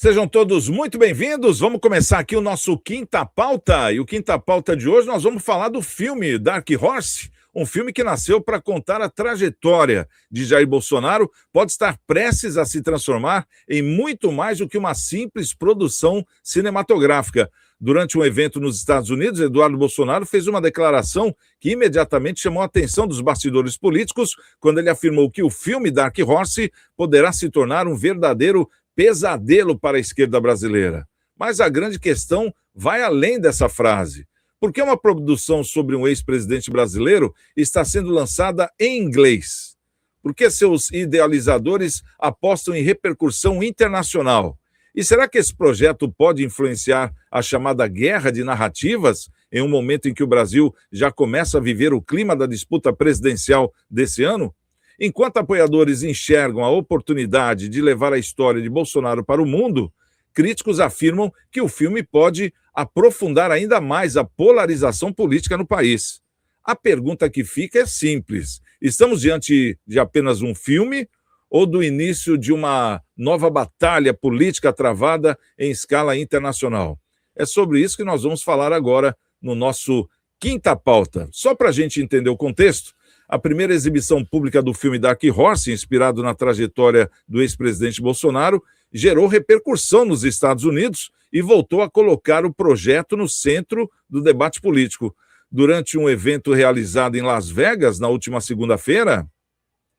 Sejam todos muito bem-vindos. Vamos começar aqui o nosso Quinta Pauta. E o Quinta Pauta de hoje nós vamos falar do filme Dark Horse, um filme que nasceu para contar a trajetória de Jair Bolsonaro, pode estar prestes a se transformar em muito mais do que uma simples produção cinematográfica. Durante um evento nos Estados Unidos, Eduardo Bolsonaro fez uma declaração que imediatamente chamou a atenção dos bastidores políticos, quando ele afirmou que o filme Dark Horse poderá se tornar um verdadeiro pesadelo para a esquerda brasileira. Mas a grande questão vai além dessa frase. Por que uma produção sobre um ex-presidente brasileiro está sendo lançada em inglês? Por que seus idealizadores apostam em repercussão internacional? E será que esse projeto pode influenciar a chamada guerra de narrativas, em um momento em que o Brasil já começa a viver o clima da disputa presidencial desse ano? Enquanto apoiadores enxergam a oportunidade de levar a história de Bolsonaro para o mundo, críticos afirmam que o filme pode aprofundar ainda mais a polarização política no país. A pergunta que fica é simples: estamos diante de apenas um filme ou do início de uma nova batalha política travada em escala internacional? É sobre isso que nós vamos falar agora no nosso Quinta Pauta. Só para a gente entender o contexto, a primeira exibição pública do filme Dark Horse, inspirado na trajetória do ex-presidente Bolsonaro, gerou repercussão nos Estados Unidos e voltou a colocar o projeto no centro do debate político. Durante um evento realizado em Las Vegas, na última segunda-feira,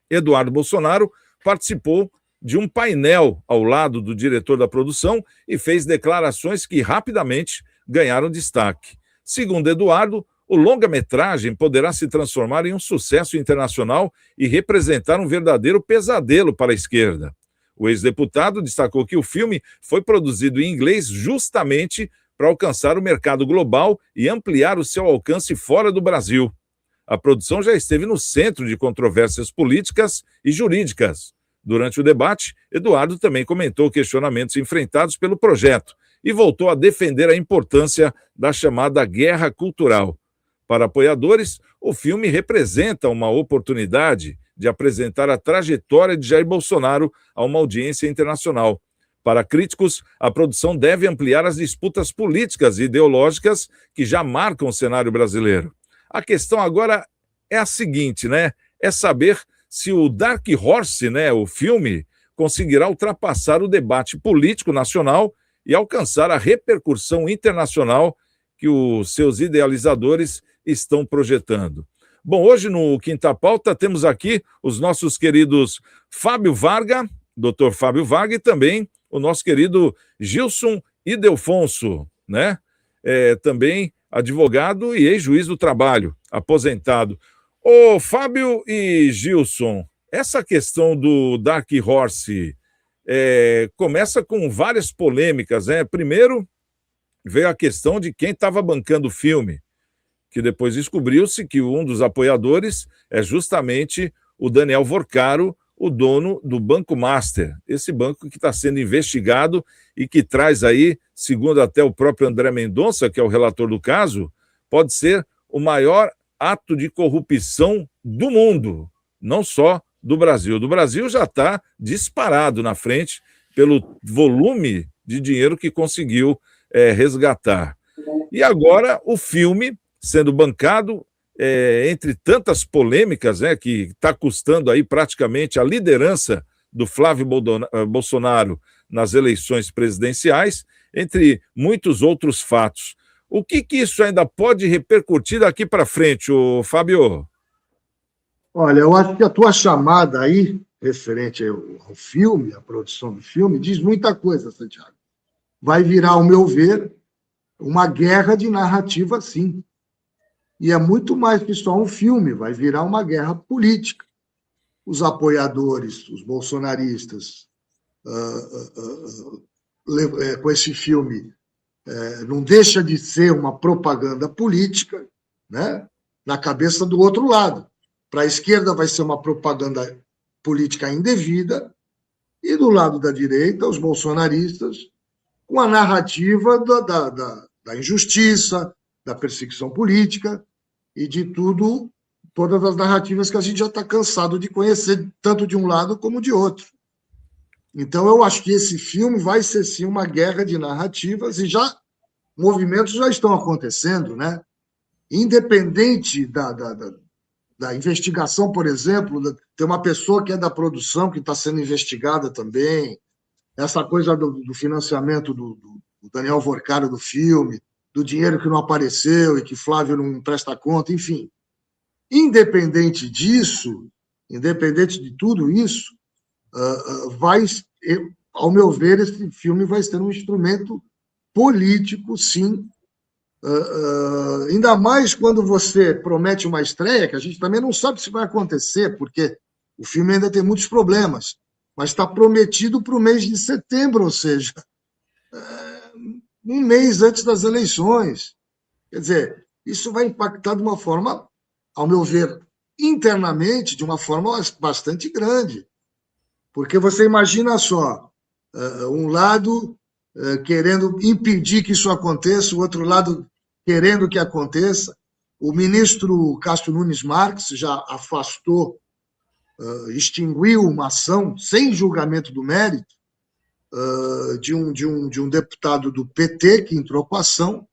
Eduardo Bolsonaro participou de um painel ao lado do diretor da produção e fez declarações que rapidamente ganharam destaque. Segundo Eduardo, o longa-metragem poderá se transformar em um sucesso internacional e representar um verdadeiro pesadelo para a esquerda. O ex-deputado destacou que o filme foi produzido em inglês justamente para alcançar o mercado global e ampliar o seu alcance fora do Brasil. A produção já esteve no centro de controvérsias políticas e jurídicas. Durante o debate, Eduardo também comentou questionamentos enfrentados pelo projeto e voltou a defender a importância da chamada guerra cultural. Para apoiadores, o filme representa uma oportunidade de apresentar a trajetória de Jair Bolsonaro a uma audiência internacional. Para críticos, a produção deve ampliar as disputas políticas e ideológicas que já marcam o cenário brasileiro. A questão agora é a seguinte, né? É saber se o Dark Horse, né, o filme, conseguirá ultrapassar o debate político nacional e alcançar a repercussão internacional que os seus idealizadores estão projetando. Bom, hoje no Quinta Pauta temos aqui os nossos queridos Fábio Varga, doutor Fábio Varga, e também o nosso querido Gilson Ildefonso, né? Também advogado e ex-juiz do trabalho, aposentado. Ô, Fábio e Gilson, essa questão do Dark Horse começa com várias polêmicas, né? Primeiro veio a questão de quem estava bancando o filme, que depois descobriu-se que um dos apoiadores é justamente o Daniel Vorcaro, o dono do Banco Master, esse banco que está sendo investigado e que traz aí, segundo até o próprio André Mendonça, que é o relator do caso, pode ser o maior ato de corrupção do mundo, não só do Brasil. Do Brasil já está disparado na frente pelo volume de dinheiro que conseguiu resgatar. E agora o filme sendo bancado, entre tantas polêmicas, né, que está custando aí praticamente a liderança do Flávio Bolsonaro nas eleições presidenciais, entre muitos outros fatos. O que isso ainda pode repercutir daqui para frente, ô Fábio? Olha, eu acho que a tua chamada aí, referente ao filme, à produção do filme, diz muita coisa, Santiago. Vai virar, ao meu ver, uma guerra de narrativa, sim. E é muito mais que só um filme, vai virar uma guerra política. Os apoiadores, os bolsonaristas, com esse filme, não deixa de ser uma propaganda política, né, na cabeça do outro lado. Para a esquerda vai ser uma propaganda política indevida, e do lado da direita, os bolsonaristas, com a narrativa da injustiça, da perseguição política e de todas as narrativas que a gente já está cansado de conhecer, tanto de um lado como de outro. Então, eu acho que esse filme vai ser, sim, uma guerra de narrativas e movimentos já estão acontecendo, né? Independente da investigação, por exemplo, tem uma pessoa que é da produção que está sendo investigada também, essa coisa do financiamento do Daniel Vorcaro do filme, do dinheiro que não apareceu e que Flávio não presta conta, enfim. Independente disso, independente de tudo isso, ao meu ver, esse filme vai ser um instrumento político, sim, ainda mais quando você promete uma estreia, que a gente também não sabe se vai acontecer, porque o filme ainda tem muitos problemas, mas está prometido para o mês de setembro, ou seja, um mês antes das eleições. Quer dizer, isso vai impactar de uma forma, ao meu ver, internamente, de uma forma bastante grande. Porque você imagina só, um lado querendo impedir que isso aconteça, o outro lado querendo que aconteça. O ministro Cássio Nunes Marques já afastou, extinguiu uma ação sem julgamento do mérito de um deputado do PT que entrou com a ação,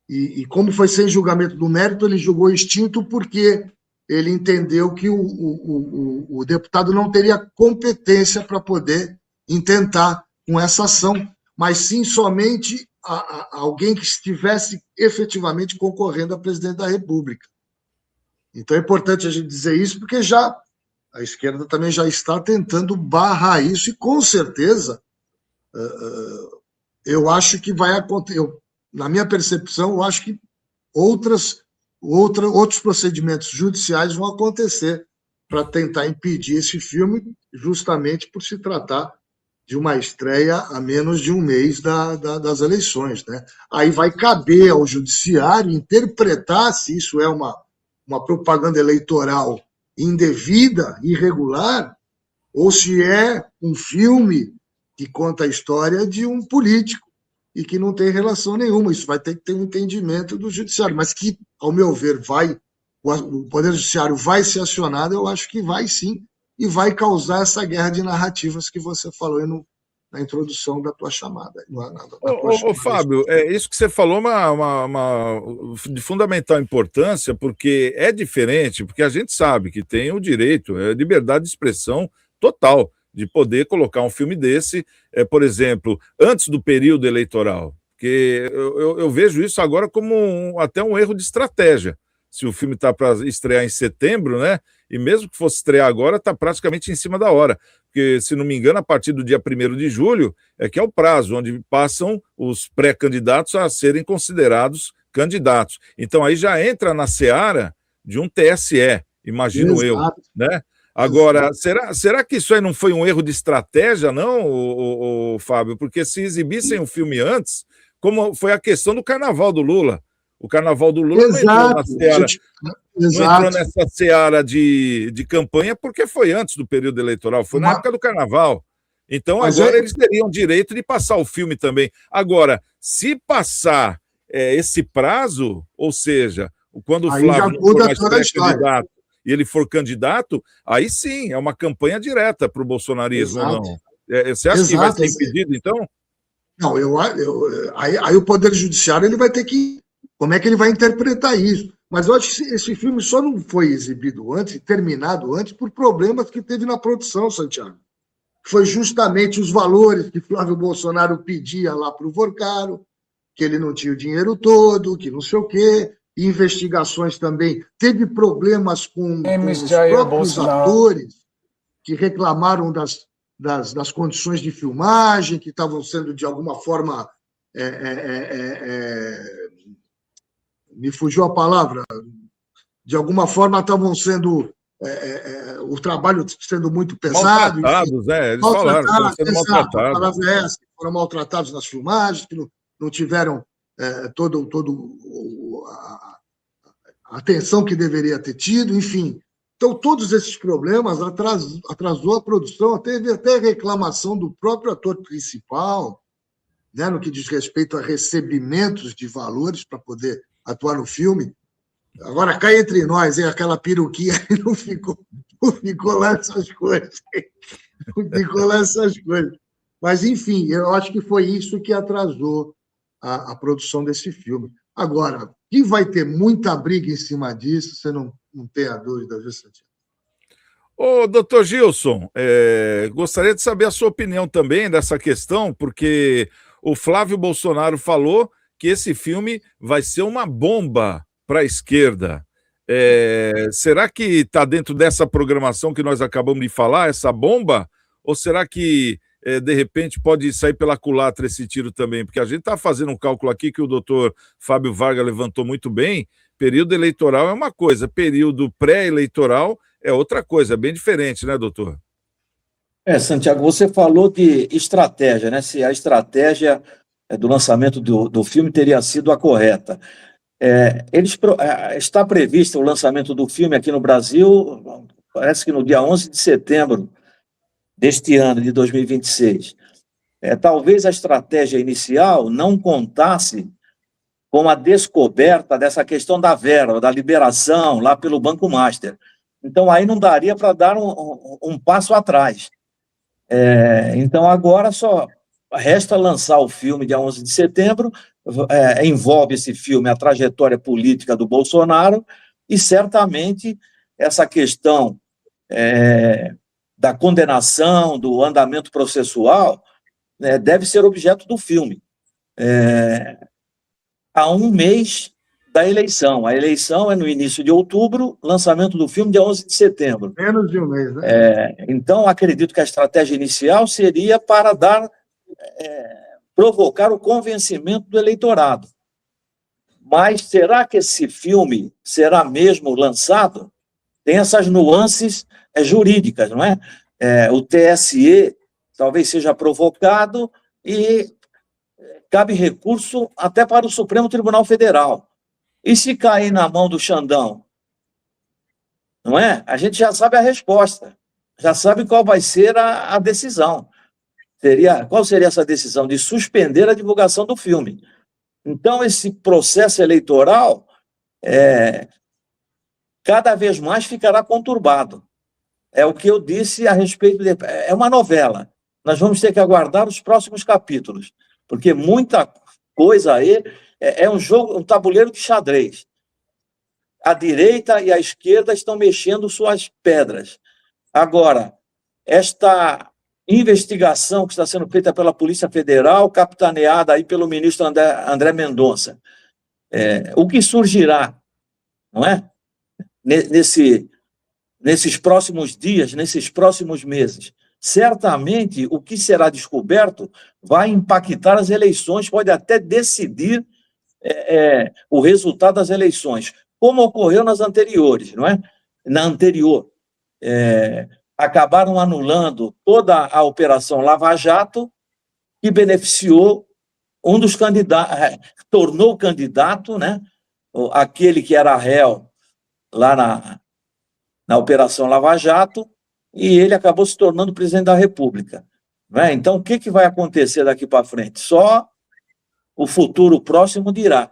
e como foi sem julgamento do mérito, ele julgou extinto porque ele entendeu que o deputado não teria competência para poder intentar com essa ação, mas sim somente alguém que estivesse efetivamente concorrendo a presidente da República. Então é importante a gente dizer isso, porque a esquerda também já está tentando barrar isso, e com certeza eu acho que vai acontecer. Na minha percepção, eu acho que outros procedimentos judiciais vão acontecer para tentar impedir esse filme, justamente por se tratar de uma estreia a menos de um mês das eleições, né? Aí vai caber ao judiciário interpretar se isso é uma propaganda eleitoral indevida, irregular, ou se é um filme que conta a história de um político e que não tem relação nenhuma. Isso vai ter que ter um entendimento do judiciário, mas que, ao meu ver, o Poder Judiciário vai ser acionado, eu acho que vai sim, e vai causar essa guerra de narrativas que você falou aí na introdução da tua chamada. Ô, Fábio, isso que você falou é de fundamental importância, porque é diferente, porque a gente sabe que tem o direito, liberdade de expressão total, de poder colocar um filme desse, por exemplo, antes do período eleitoral. Porque eu vejo isso agora como até um erro de estratégia. Se o filme está para estrear em setembro, né? E mesmo que fosse estrear agora, está praticamente em cima da hora. Porque, se não me engano, a partir do dia 1º de julho que é o prazo, onde passam os pré-candidatos a serem considerados candidatos. Então, aí já entra na seara de um TSE, imagino eu, né? Agora, será que isso aí não foi um erro de estratégia, não, o Fábio? Porque se exibissem o filme antes, como foi a questão do Carnaval do Lula. O Carnaval do Lula não entrou nessa seara de campanha porque foi antes do período eleitoral, foi na época do Carnaval. Então, agora eles teriam direito de passar o filme também. Agora, se passar esse prazo, ou seja, quando o Flávio for mais pré-candidato e ele for candidato, aí sim, é uma campanha direta para o bolsonarismo, ou não? Você acha que vai ser impedido, então? Não, aí o Poder Judiciário ele vai ter que... Como é que ele vai interpretar isso? Mas eu acho que esse filme só não foi exibido antes, terminado antes, por problemas que teve na produção, Santiago. Foi justamente os valores que Flávio Bolsonaro pedia lá para o Vorcaro, que ele não tinha o dinheiro todo, que não sei o quê, e investigações também. Teve problemas com os próprios atores que reclamaram das condições de filmagem, que estavam sendo, de alguma forma, me fugiu a palavra, de alguma forma estavam sendo, o trabalho sendo muito pesado. Maltratados, eles falaram que estavam sendo maltratados. A palavra é essa, foram maltratados nas filmagens, que não tiveram todo a atenção que deveria ter tido, enfim. Então, todos esses problemas atrasou a produção, teve até reclamação do próprio ator principal, né, no que diz respeito a recebimentos de valores para poder atuar no filme. Agora, cá entre nós, aquela peruquinha não ficou lá essas coisas. decolar essas coisas. Mas, enfim, eu acho que foi isso que atrasou a produção desse filme. Agora, que vai ter muita briga em cima disso, você não tem a dúvida, viu, Santiago? Ô, doutor Gilson, gostaria de saber a sua opinião também dessa questão, porque o Flávio Bolsonaro falou que esse filme vai ser uma bomba para a esquerda. Será que está dentro dessa programação que nós acabamos de falar, essa bomba? Ou será que, de repente, pode sair pela culatra esse tiro também? Porque a gente está fazendo um cálculo aqui que o doutor Fábio Vargas levantou muito bem. Período eleitoral é uma coisa, período pré-eleitoral é outra coisa, é bem diferente, né, doutor? Santiago, você falou de estratégia, né? Se a estratégia do lançamento do filme teria sido a correta. Está previsto o lançamento do filme aqui no Brasil, parece que no dia 11 de setembro deste ano, de 2026. Talvez a estratégia inicial não contasse com a descoberta dessa questão da verba, da liberação lá pelo Banco Master. Então, aí não daria para dar um passo atrás. Então, agora só resta lançar o filme dia 11 de setembro, envolve esse filme a trajetória política do Bolsonaro e, certamente, essa questão da condenação, do andamento processual, deve ser objeto do filme. Há um mês da eleição. A eleição é no início de outubro, lançamento do filme dia 11 de setembro. Menos de um mês, né? Então, acredito que a estratégia inicial seria para provocar o convencimento do eleitorado. Mas será que esse filme será mesmo lançado? Tem essas nuances jurídicas, não é? O TSE talvez seja provocado e cabe recurso até para o Supremo Tribunal Federal. E se cair na mão do Xandão? Não é? A gente já sabe a resposta, já sabe qual vai ser a decisão. Qual seria essa decisão? De suspender a divulgação do filme. Então, esse processo eleitoral cada vez mais ficará conturbado. É o que eu disse a respeito é uma novela. Nós vamos ter que aguardar os próximos capítulos, porque muita coisa aí é um jogo, um tabuleiro de xadrez. A direita e a esquerda estão mexendo suas pedras. Agora, esta investigação que está sendo feita pela Polícia Federal, capitaneada aí pelo ministro André Mendonça, o que surgirá, não é? Nesses próximos dias, nesses próximos meses. Certamente, o que será descoberto vai impactar as eleições, pode até decidir o resultado das eleições, como ocorreu nas anteriores, não é? Na anterior, acabaram anulando toda a Operação Lava Jato, que beneficiou um dos candidatos, tornou candidato, né? Aquele que era réu lá na Operação Lava Jato, e ele acabou se tornando presidente da República. Não é? Então, o que vai acontecer daqui para frente? Só o futuro próximo dirá.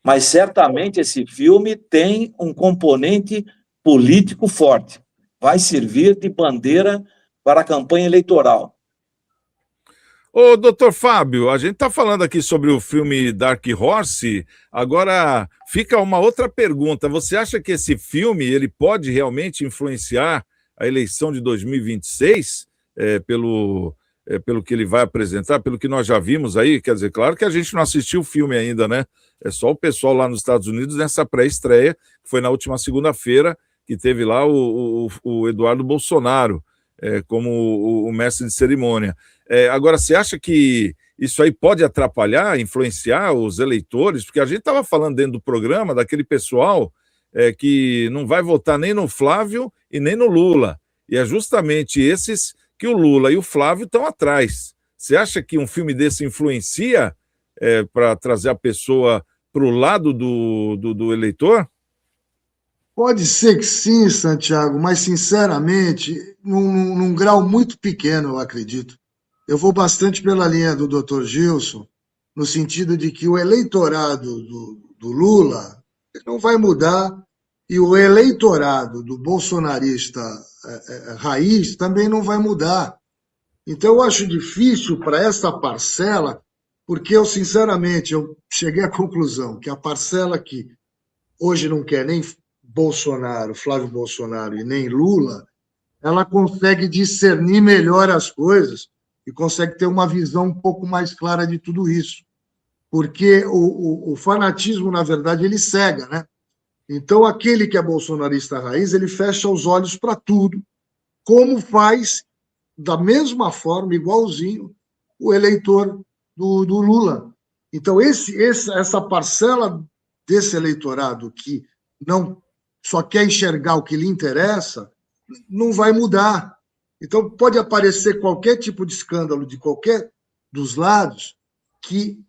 Mas, certamente, esse filme tem um componente político forte. Vai servir de bandeira para a campanha eleitoral. Ô, doutor Fábio, a gente está falando aqui sobre o filme Dark Horse, agora fica uma outra pergunta. Você acha que esse filme ele pode realmente influenciar a eleição de 2026, pelo que ele vai apresentar, pelo que nós já vimos aí? Quer dizer, claro que a gente não assistiu o filme ainda, né? É só o pessoal lá nos Estados Unidos nessa pré-estreia, que foi na última segunda-feira, que teve lá o Eduardo Bolsonaro como o mestre de cerimônia. Agora, você acha que isso aí pode atrapalhar, influenciar os eleitores? Porque a gente estava falando dentro do programa daquele pessoal que não vai votar nem no Flávio e nem no Lula. E é justamente esses que o Lula e o Flávio estão atrás. Você acha que um filme desse influencia para trazer a pessoa para o lado do eleitor? Pode ser que sim, Santiago, mas, sinceramente, num grau muito pequeno, eu acredito. Eu vou bastante pela linha do Dr. Gilson, no sentido de que o eleitorado do Lula não vai mudar e o eleitorado do bolsonarista raiz também não vai mudar. Então, eu acho difícil para essa parcela, porque eu, sinceramente, eu cheguei à conclusão que a parcela que hoje não quer nem Bolsonaro, Flávio Bolsonaro e nem Lula, ela consegue discernir melhor as coisas e consegue ter uma visão um pouco mais clara de tudo isso. Porque o fanatismo, na verdade, ele cega, né? Então, aquele que é bolsonarista raiz, ele fecha os olhos para tudo, como faz, da mesma forma, igualzinho, o eleitor do Lula. Então, essa parcela desse eleitorado que não só quer enxergar o que lhe interessa, não vai mudar. Então, pode aparecer qualquer tipo de escândalo de qualquer dos lados que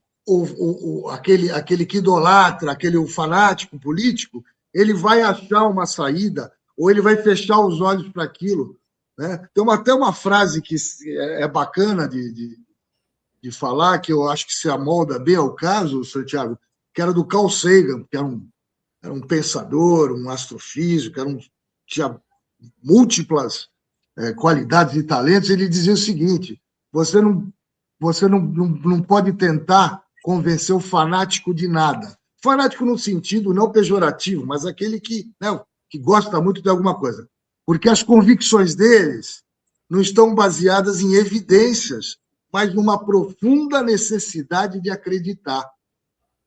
aquele que idolatra, aquele fanático político, ele vai achar uma saída ou ele vai fechar os olhos para aquilo. Né? Tem até uma frase que é bacana de falar, que eu acho que se amolda bem ao caso, Santiago, que era do Carl Sagan, que era um pensador, um astrofísico, tinha múltiplas qualidades e talentos. Ele dizia o seguinte: você não pode tentar convencer o fanático de nada. Fanático no sentido não pejorativo, mas aquele que gosta muito de alguma coisa. Porque as convicções deles não estão baseadas em evidências, mas numa profunda necessidade de acreditar.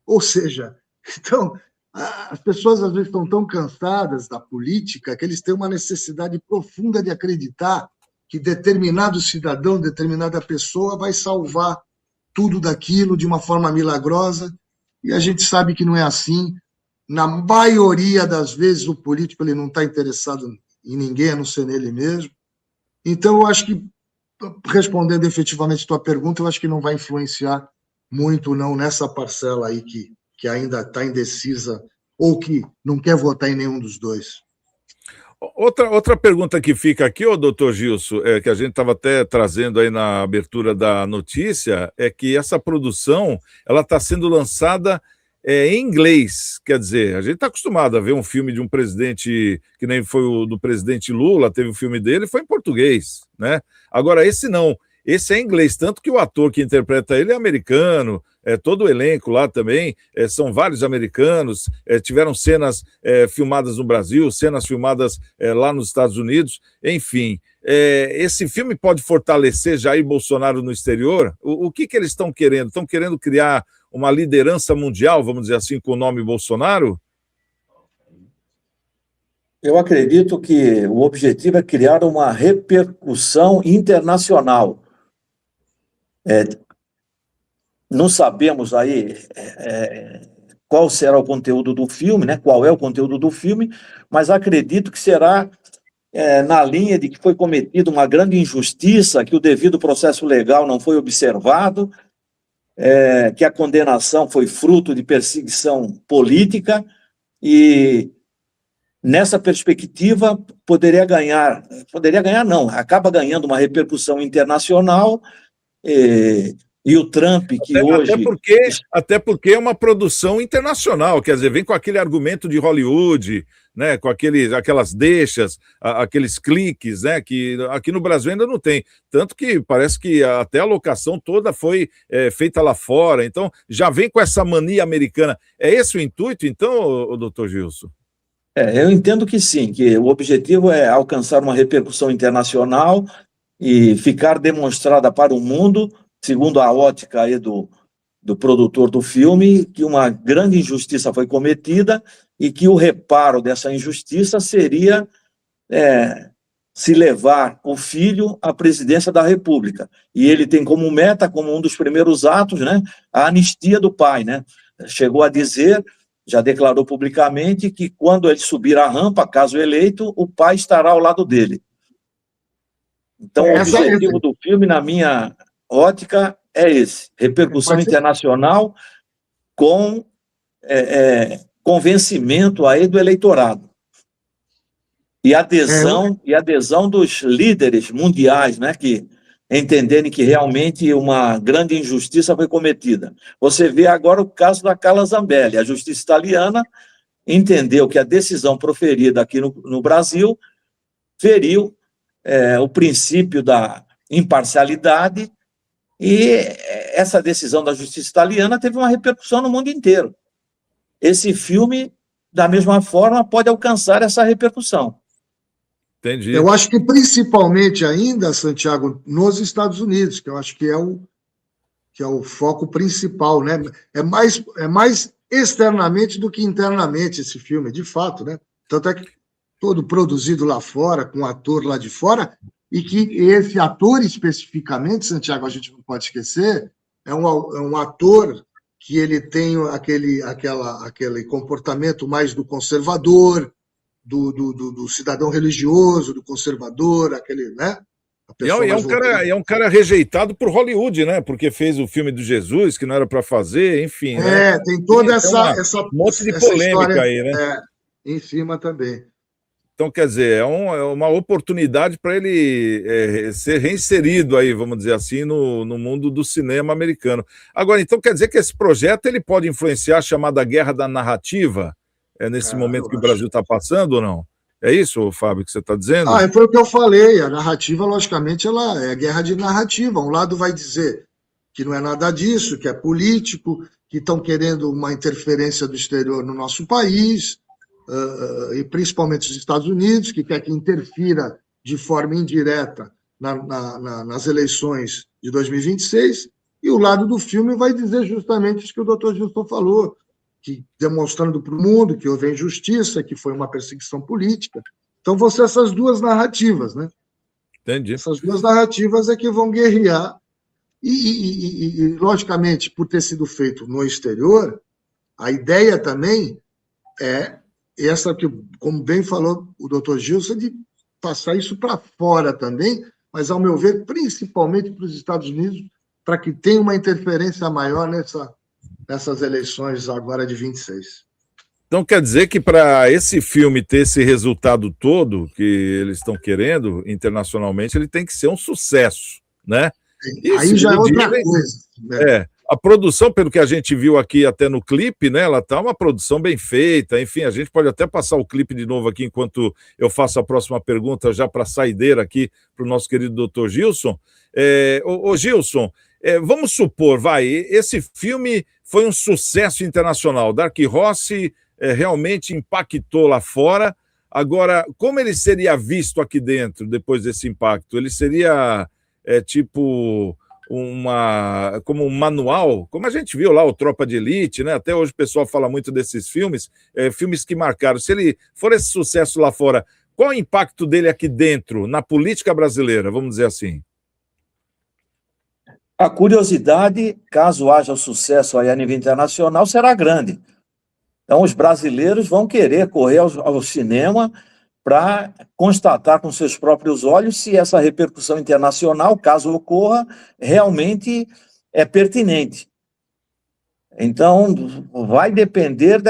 Ou seja, então, as pessoas às vezes estão tão cansadas da política que eles têm uma necessidade profunda de acreditar que determinado cidadão, determinada pessoa vai salvar tudo daquilo de uma forma milagrosa, e a gente sabe que não é assim. Na maioria das vezes, o político ele não está interessado em ninguém, a não ser nele mesmo. Então, eu acho que, respondendo efetivamente a tua pergunta, eu acho que não vai influenciar muito, não, nessa parcela aí que ainda está indecisa ou que não quer votar em nenhum dos dois. Outra pergunta que fica aqui, doutor Gilson, que a gente estava até trazendo aí na abertura da notícia, é que essa produção ela está sendo lançada em inglês. Quer dizer, a gente está acostumado a ver um filme de um presidente, que nem foi o do presidente Lula, teve o filme dele, foi em português, né? Agora, esse não. Esse é em inglês, tanto que o ator que interpreta ele é americano, todo o elenco lá também, são vários americanos, tiveram cenas filmadas no Brasil, cenas filmadas lá nos Estados Unidos, enfim. Esse filme pode fortalecer Jair Bolsonaro no exterior? O que eles estão querendo? Estão querendo criar uma liderança mundial, vamos dizer assim, com o nome Bolsonaro? Eu acredito que o objetivo é criar uma repercussão internacional. Não sabemos aí qual será o conteúdo do filme, né? Qual é o conteúdo do filme, mas acredito que será na linha de que foi cometida uma grande injustiça, que o devido processo legal não foi observado, que a condenação foi fruto de perseguição política e, nessa perspectiva, poderia ganhar não, acaba ganhando uma repercussão internacional. E o Trump, que hoje... Até porque é uma produção internacional, quer dizer, vem com aquele argumento de Hollywood, né, com aquelas deixas, aqueles cliques, né, que aqui no Brasil ainda não tem. Tanto que parece que até a locação toda foi feita lá fora, então já vem com essa mania americana. É esse o intuito, então, doutor Gilson? Eu entendo que sim, que o objetivo é alcançar uma repercussão internacional e ficar demonstrada para o mundo, segundo a ótica aí do produtor do filme, que uma grande injustiça foi cometida e que o reparo dessa injustiça seria se levar o filho à presidência da República. E ele tem como meta, como um dos primeiros atos, né, a anistia do pai, né? Chegou a dizer, já declarou publicamente, que quando ele subir a rampa, caso eleito, o pai estará ao lado dele. Então, o objetivo do filme, na minha ótica, é esse: repercussão internacional com convencimento aí do eleitorado. E adesão dos líderes mundiais, né, que entenderem que realmente uma grande injustiça foi cometida. Você vê agora o caso da Carla Zambelli. A justiça italiana entendeu que a decisão proferida aqui no Brasil feriu o princípio da imparcialidade, e essa decisão da justiça italiana teve uma repercussão no mundo inteiro. Esse filme, da mesma forma, pode alcançar essa repercussão. Entendi. Eu acho que principalmente ainda, Santiago, nos Estados Unidos, que eu acho que é o foco principal, né? É mais externamente do que internamente esse filme, de fato, né? Tanto é que todo produzido lá fora, com ator lá de fora, e que esse ator especificamente, Santiago, a gente não pode esquecer, é um ator que ele tem aquele comportamento mais do conservador, do cidadão religioso, do conservador, aquele, né? É um cara rejeitado por Hollywood, né? Porque fez o filme do Jesus, que não era para fazer, enfim. Né? Tem toda um monte de polêmica aí, né? Em cima também. Então, quer dizer, é uma oportunidade para ele ser reinserido aí, vamos dizer assim, no mundo do cinema americano. Agora, então, quer dizer que esse projeto ele pode influenciar a chamada guerra da narrativa, nesse momento que o Brasil está passando ou não? É isso, Fábio, que você está dizendo? Foi o que eu falei. A narrativa, logicamente, ela é guerra de narrativa. Um lado vai dizer que não é nada disso, que é político, que estão querendo uma interferência do exterior no nosso país, e principalmente os Estados Unidos, que quer que interfira de forma indireta nas eleições de 2026, e o lado do filme vai dizer justamente isso que o doutor Gilson falou, que demonstrando para o mundo que houve injustiça, que foi uma perseguição política. Então vão ser essas duas narrativas, né? Entendi. Essas duas narrativas é que vão guerrear, e logicamente, por ter sido feito no exterior, a ideia também é essa que, como bem falou o doutor Gilson, de passar isso para fora também, mas, ao meu ver, principalmente para os Estados Unidos, para que tenha uma interferência maior nessas eleições agora de 26. Então quer dizer que para esse filme ter esse resultado todo que eles estão querendo internacionalmente, ele tem que ser um sucesso, né? Aí já é outra coisa. Né? A produção, pelo que a gente viu aqui até no clipe, né, ela tá uma produção bem feita, enfim, a gente pode até passar o clipe de novo aqui enquanto eu faço a próxima pergunta já para saideira aqui para o nosso querido doutor Gilson. Ô Gilson, vamos supor, esse filme foi um sucesso internacional, Dark Horse realmente impactou lá fora, agora, como ele seria visto aqui dentro depois desse impacto? Ele seria tipo... como um manual, como a gente viu lá, o Tropa de Elite, né? Até hoje o pessoal fala muito desses filmes, filmes que marcaram. Se ele for esse sucesso lá fora, qual o impacto dele aqui dentro, na política brasileira, vamos dizer assim? A curiosidade, caso haja sucesso aí a nível internacional, será grande. Então, os brasileiros vão querer correr ao cinema para constatar com seus próprios olhos se essa repercussão internacional, caso ocorra, realmente é pertinente. Então, vai depender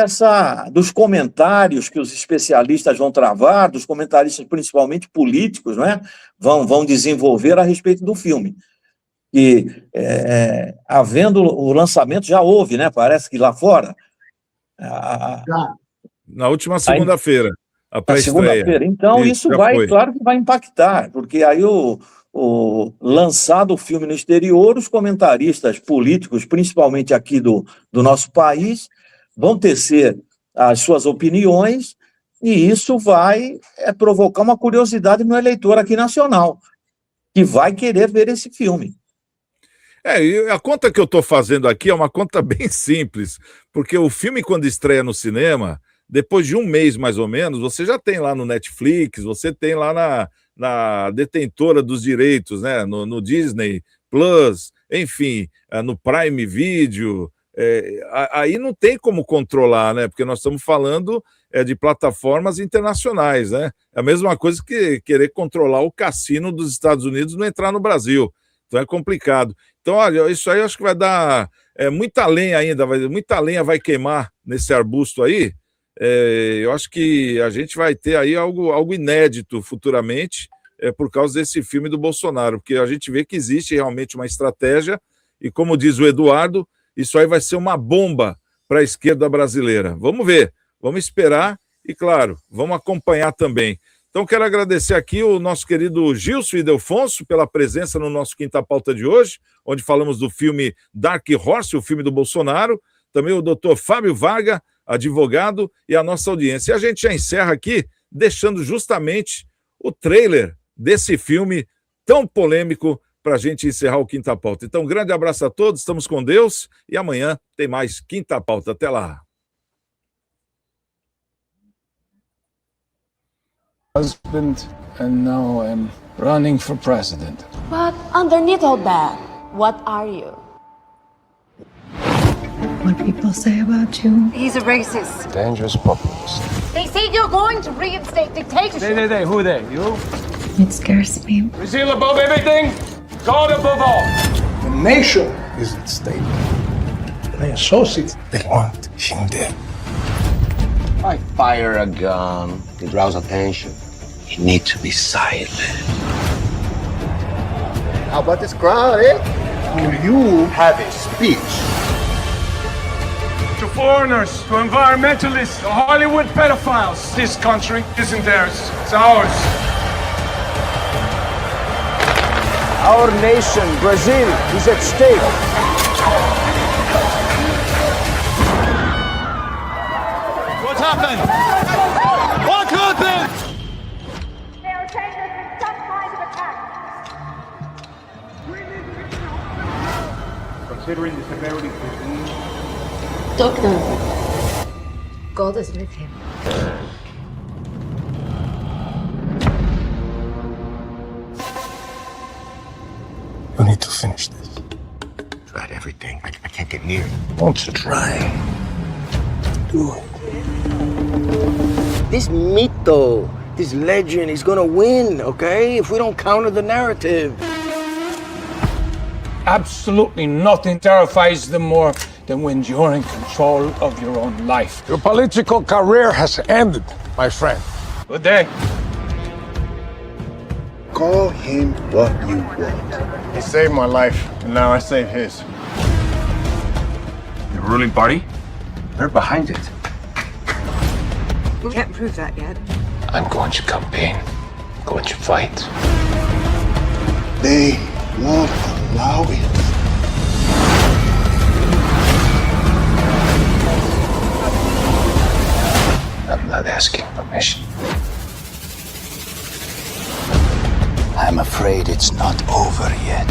dos comentários que os especialistas vão travar, dos comentaristas principalmente políticos, né, vão desenvolver a respeito do filme. E, havendo o lançamento, já houve, né, parece que lá fora. Na última segunda-feira. A segunda-feira. Então, isso vai, claro que vai impactar, porque aí lançado o filme no exterior, os comentaristas políticos, principalmente aqui do nosso país, vão tecer as suas opiniões, e isso vai provocar uma curiosidade no eleitor aqui nacional, que vai querer ver esse filme. A conta que eu estou fazendo aqui é uma conta bem simples, porque o filme, quando estreia no cinema, depois de um mês, mais ou menos, você já tem lá no Netflix, você tem lá na detentora dos direitos, né? No Disney Plus, enfim, no Prime Video. Aí não tem como controlar, né? Porque nós estamos falando de plataformas internacionais, né? É a mesma coisa que querer controlar o cassino dos Estados Unidos não entrar no Brasil. Então é complicado. Então, olha, isso aí eu acho que vai dar muita lenha ainda, muita lenha vai queimar nesse arbusto aí. Eu acho que a gente vai ter aí algo inédito futuramente por causa desse filme do Bolsonaro, porque a gente vê que existe realmente uma estratégia e, como diz o Eduardo, isso aí vai ser uma bomba para a esquerda brasileira. Vamos ver, vamos esperar e, claro, vamos acompanhar também. Então, quero agradecer aqui o nosso querido Gilson Ildefonso pela presença no nosso Quinta Pauta de hoje, onde falamos do filme Dark Horse, o filme do Bolsonaro. Também o doutor Fábio Varga, advogado, e a nossa audiência. E a gente já encerra aqui deixando justamente o trailer desse filme tão polêmico para a gente encerrar o Quinta Pauta. Então, um grande abraço a todos, estamos com Deus, e amanhã tem mais Quinta Pauta. Até lá. Husband, and now I'm running for president. But underneath all that, what are you? What people say about you. He's a racist. Dangerous populist. They say you're going to reinstate dictatorship. They, who they? You? It scares me. Brazil above everything, God above all. The nation is at stake. My associates, they want him dead. If I fire a gun, it draws attention. You need to be silent. How about this crowd, eh? Will you have a speech? To foreigners, to environmentalists, to Hollywood pedophiles, this country isn't theirs, it's ours. Our nation, Brazil, is at stake. What happened? What happened? They are saying there's been some kind of attack. Considering the severity of the disease, Doctor, God is with him. you need to finish this. Tried everything. I can't get near it. Won't you try? Do it. This mito, this legend is gonna win, okay? If we don't counter the narrative. Absolutely nothing terrifies them more than when you're in control of your own life. Your political career has ended, my friend. Good day. Call him what you want. He saved my life, and now I save his. The ruling party? They're behind it. We can't prove that yet. I'm going to campaign. I'm going to fight. They won't allow it. I'm not asking permission. I'm afraid it's not over yet.